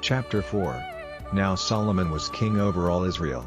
Chapter 4. Now Solomon was king over all Israel.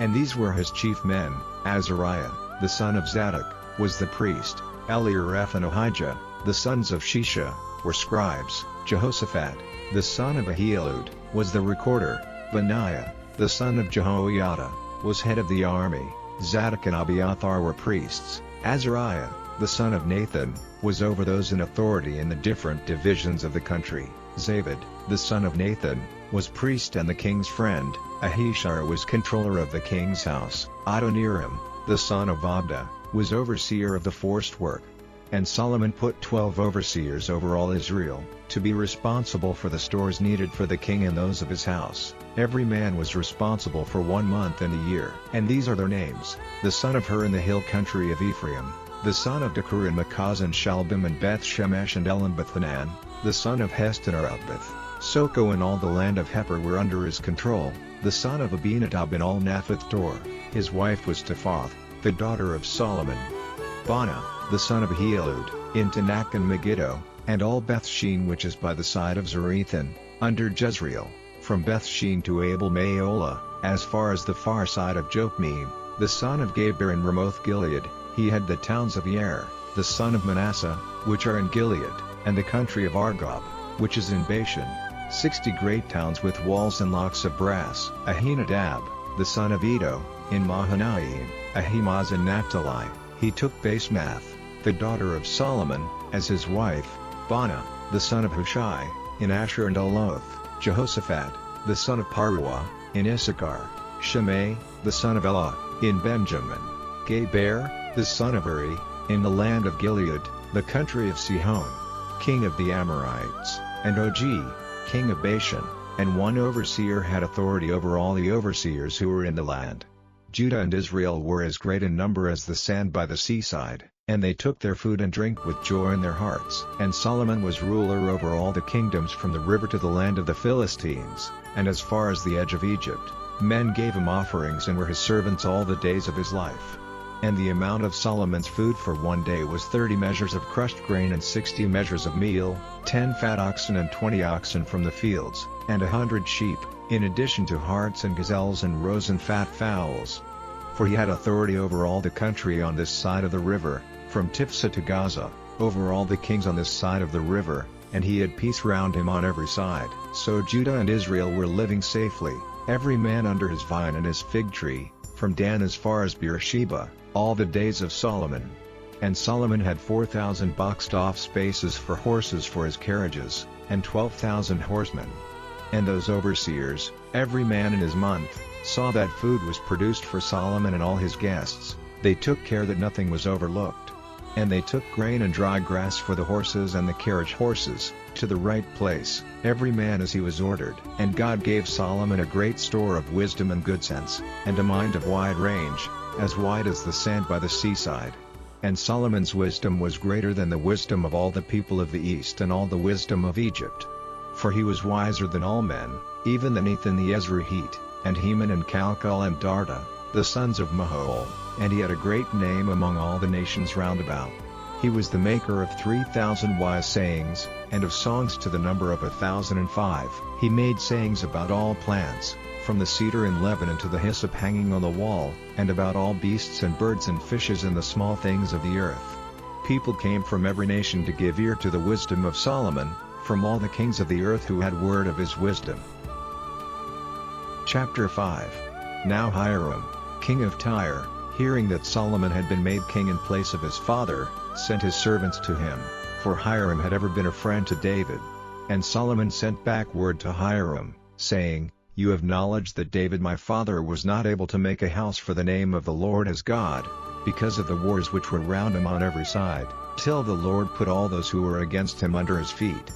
And these were his chief men: Azariah, the son of Zadok, was the priest; Eliareph and Ahijah, the sons of Shisha, were scribes; Jehoshaphat, the son of Ahilud, was the recorder; Benaiah, the son of Jehoiada, was head of the army; Zadok and Abiathar were priests; Azariah, the son of Nathan, was over those in authority in the different divisions of the country; Zabad, the son of Nathan, was priest and the king's friend; Ahishar was controller of the king's house; Adoniram, the son of Abda, was overseer of the forced work. And Solomon put 12 overseers over all Israel, to be responsible for the stores needed for the king and those of his house. Every man was responsible for 1 month and a year. And these are their names: the son of Hur in the hill country of Ephraim, the son of Dekur in Makaz and Shalbim and Beth Shemesh and Elam-beth-hanan, the son of Heston Arabbath, Soko and all the land of Hepher were under his control, the son of Abinadab in all Naphath Dor. His wife was Tephath, the daughter of Solomon. Bana, the son of Ahilud, in Tanakh and Megiddo, and all Beth-shean which is by the side of Zarethan, under Jezreel, from Beth-shean to Abel-Meholah, as far as the far side of Jokmeam, the son of Geber in Ramoth-Gilead. He had the towns of Yair, the son of Manasseh, which are in Gilead, and the country of Argob, which is in Bashan, 60 great towns with walls and locks of brass. Ahinadab, the son of Edo, in Mahanaim, Ahimaaz and Naphtali. He took Basemath, the daughter of Solomon, as his wife; Bana, the son of Hushai, in Asher and Aloth; Jehoshaphat, the son of Paruah, in Issachar; Shimei, the son of Elah, in Benjamin; Geber, the son of Uri, in the land of Gilead, the country of Sihon, king of the Amorites; and Og, king of Bashan, and 1 overseer had authority over all the overseers who were in the land. Judah and Israel were as great in number as the sand by the seaside, and they took their food and drink with joy in their hearts. And Solomon was ruler over all the kingdoms from the river to the land of the Philistines, and as far as the edge of Egypt. Men gave him offerings and were his servants all the days of his life. And the amount of Solomon's food for 1 day was 30 measures of crushed grain and 60 measures of meal, 10 fat oxen and 20 oxen from the fields, and 100 sheep, in addition to harts and gazelles and roes and fat fowls. For he had authority over all the country on this side of the river, from Tiphsah to Gaza, over all the kings on this side of the river, and he had peace round him on every side. So Judah and Israel were living safely, every man under his vine and his fig tree, from Dan as far as Beersheba, all the days of Solomon. And Solomon had 4,000 boxed-off spaces for horses for his carriages, and 12,000 horsemen. And those overseers, every man in his month, saw that food was produced for Solomon and all his guests. They took care that nothing was overlooked. And they took grain and dry grass for the horses and the carriage horses, to the right place, every man as he was ordered. And God gave Solomon a great store of wisdom and good sense, and a mind of wide range, as wide as the sand by the seaside. And Solomon's wisdom was greater than the wisdom of all the people of the east and all the wisdom of Egypt. For he was wiser than all men, even than Ethan the Ezrahite, and Heman and Calcol and Darda, the sons of Mahol, and he had a great name among all the nations round about. He was the maker of 3,000 wise sayings, and of songs to the number of 1,005. He made sayings about all plants, from the cedar in Lebanon to the hyssop hanging on the wall, and about all beasts and birds and fishes and the small things of the earth. People came from every nation to give ear to the wisdom of Solomon, from all the kings of the earth who had word of his wisdom. Chapter 5. Now Hiram, king of Tyre, hearing that Solomon had been made king in place of his father, sent his servants to him, for Hiram had ever been a friend to David. And Solomon sent back word to Hiram, saying, You have knowledge that David my father was not able to make a house for the name of the Lord his God, because of the wars which were round him on every side, till the Lord put all those who were against him under his feet.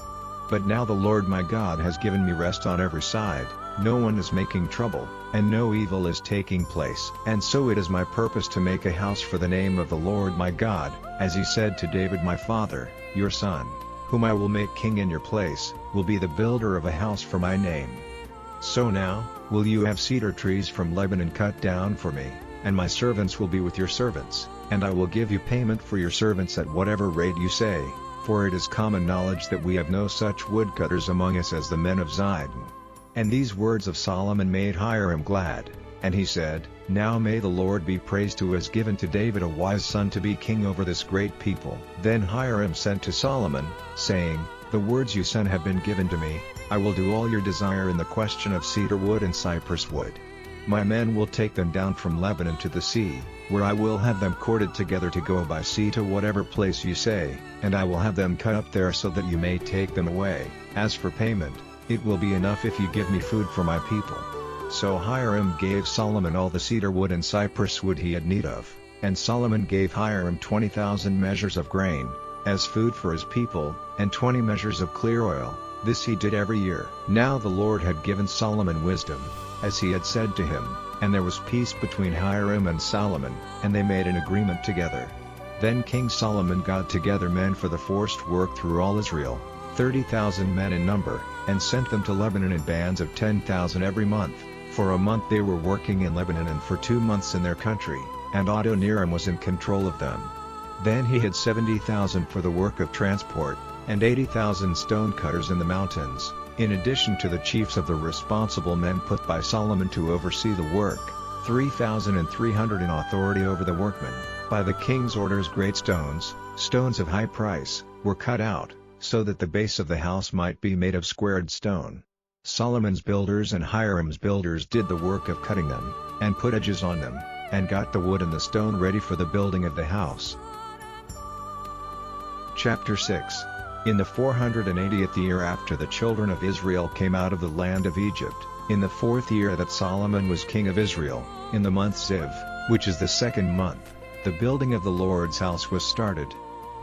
But now the Lord my God has given me rest on every side, no one is making trouble, and no evil is taking place. And so it is my purpose to make a house for the name of the Lord my God, as he said to David my father, Your son, whom I will make king in your place, will be the builder of a house for my name. So now, will you have cedar trees from Lebanon cut down for me, and my servants will be with your servants, and I will give you payment for your servants at whatever rate you say, for it is common knowledge that we have no such woodcutters among us as the men of Zidon. And these words of Solomon made Hiram glad, and he said, "Now may the Lord be praised who has given to David a wise son to be king over this great people." Then Hiram sent to Solomon, saying, "The words you sent have been given to me. I will do all your desire in the question of cedar wood and cypress wood. My men will take them down from Lebanon to the sea, where I will have them corded together to go by sea to whatever place you say, and I will have them cut up there so that you may take them away. As for payment, it will be enough if you give me food for my people." So Hiram gave Solomon all the cedar wood and cypress wood he had need of, and Solomon gave Hiram 20,000 measures of grain, as food for his people, and 20 measures of clear oil. This he did every year. Now the Lord had given Solomon wisdom, as he had said to him, and there was peace between Hiram and Solomon, and they made an agreement together. Then King Solomon got together men for the forced work through all Israel, 30,000 men in number, and sent them to Lebanon in bands of 10,000 every month. For a month they were working in Lebanon and for 2 months in their country, and Adoniram was in control of them. Then he had 70,000 for the work of transport, and 80,000 stonecutters in the mountains, in addition to the chiefs of the responsible men put by Solomon to oversee the work, 3,300 in authority over the workmen. By the king's orders great stones, stones of high price, were cut out, so that the base of the house might be made of squared stone. Solomon's builders and Hiram's builders did the work of cutting them, and put edges on them, and got the wood and the stone ready for the building of the house. Chapter 6. In the 480th year after the children of Israel came out of the land of Egypt, in the 4th year that Solomon was king of Israel, in the month Ziv, which is the 2nd month, the building of the Lord's house was started.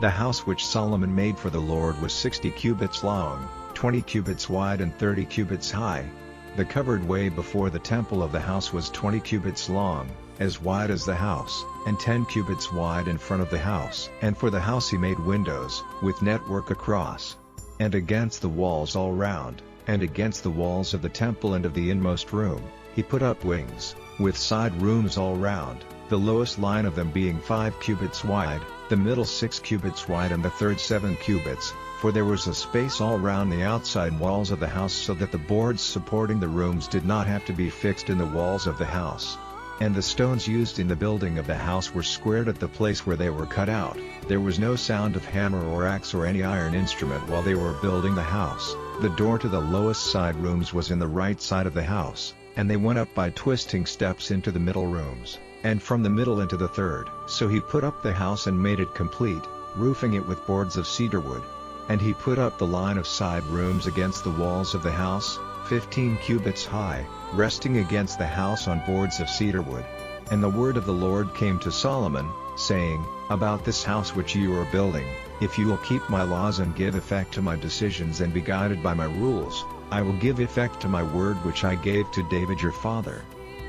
The house which Solomon made for the Lord was 60 cubits long, 20 cubits wide and 30 cubits high. The covered way before the temple of the house was 20 cubits long, as wide as the house, and 10 cubits wide in front of the house. And for the house he made windows, with network across, and against the walls all round, and against the walls of the temple and of the inmost room, he put up wings, with side rooms all round, the lowest line of them being 5 cubits wide, the middle 6 cubits wide and the third 7 cubits, for there was a space all round the outside walls of the house so that the boards supporting the rooms did not have to be fixed in the walls of the house. And the stones used in the building of the house were squared at the place where they were cut out. There was no sound of hammer or axe or any iron instrument while they were building the house. The door to the lowest side rooms was in the right side of the house, and they went up by twisting steps into the middle rooms, and from the middle into the third. So he put up the house and made it complete, roofing it with boards of cedar wood. And he put up the line of side rooms against the walls of the house, 15 cubits high, resting against the house on boards of cedar wood. And the word of the Lord came to Solomon, saying, "About this house which you are building, if you will keep my laws and give effect to my decisions and be guided by my rules, I will give effect to my word which I gave to David your father.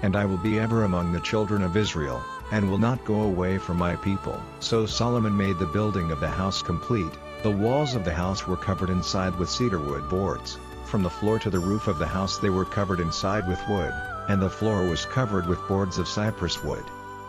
And I will be ever among the children of Israel, and will not go away from my people." So Solomon made the building of the house complete. The walls of the house were covered inside with cedar wood boards. From the floor to the roof of the house they were covered inside with wood, and the floor was covered with boards of cypress wood.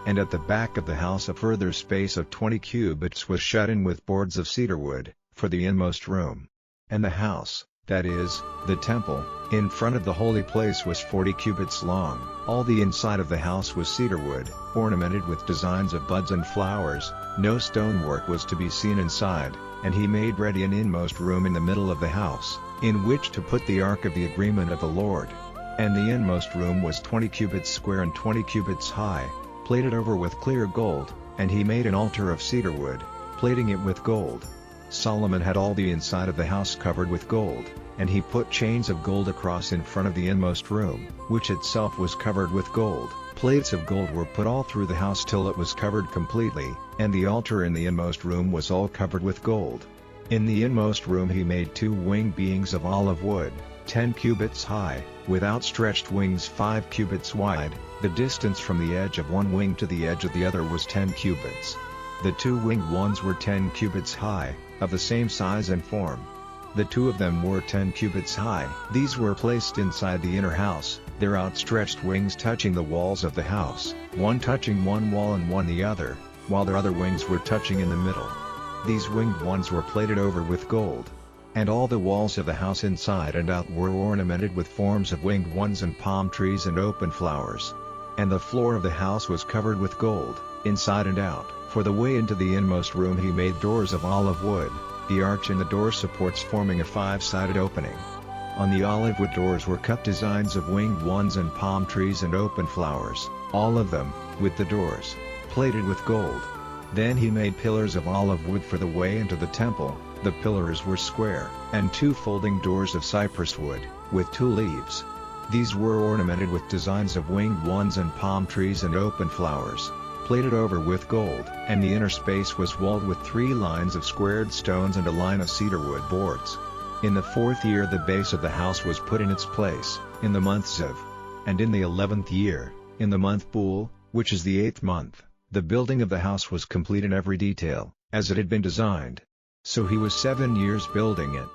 And at the back of the house a further space of 20 cubits was shut in with boards of cedar wood, for the inmost room. And the house, that is, the temple, in front of the holy place was 40 cubits long. All the inside of the house was cedar wood, ornamented with designs of buds and flowers. No stonework was to be seen inside. And he made ready an inmost room in the middle of the house, in which to put the ark of the agreement of the Lord. And the inmost room was 20 cubits square and 20 cubits high, plated over with clear gold, and he made an altar of cedar wood, plating it with gold. Solomon had all the inside of the house covered with gold, and he put chains of gold across in front of the inmost room, which itself was covered with gold. Plates of gold were put all through the house till it was covered completely, and the altar in the inmost room was all covered with gold. In the inmost room he made 2 winged beings of olive wood, 10 cubits high, with outstretched wings 5 cubits wide. The distance from the edge of one wing to the edge of the other was 10 cubits. The 2 winged ones were 10 cubits high, of the same size and form. The 2 of them were 10 cubits high. These were placed inside the inner house, their outstretched wings touching the walls of the house, one touching one wall and one the other, while their other wings were touching in the middle. These winged ones were plated over with gold. And all the walls of the house inside and out were ornamented with forms of winged ones and palm trees and open flowers. And the floor of the house was covered with gold, inside and out. For the way into the inmost room he made doors of olive wood, the arch and the door supports forming a 5-sided opening. On the olive wood doors were cut designs of winged ones and palm trees and open flowers, all of them, with the doors, plated with gold. Then he made pillars of olive wood for the way into the temple. The pillars were square, and 2 folding doors of cypress wood, with 2 leaves. These were ornamented with designs of winged ones and palm trees and open flowers, plated over with gold. And the inner space was walled with 3 lines of squared stones and a line of cedarwood boards. In the 4th year the base of the house was put in its place, in the month Ziv. And in the 11th year, in the month Bul, which is the 8th month, the building of the house was complete in every detail, as it had been designed. So he was 7 years building it.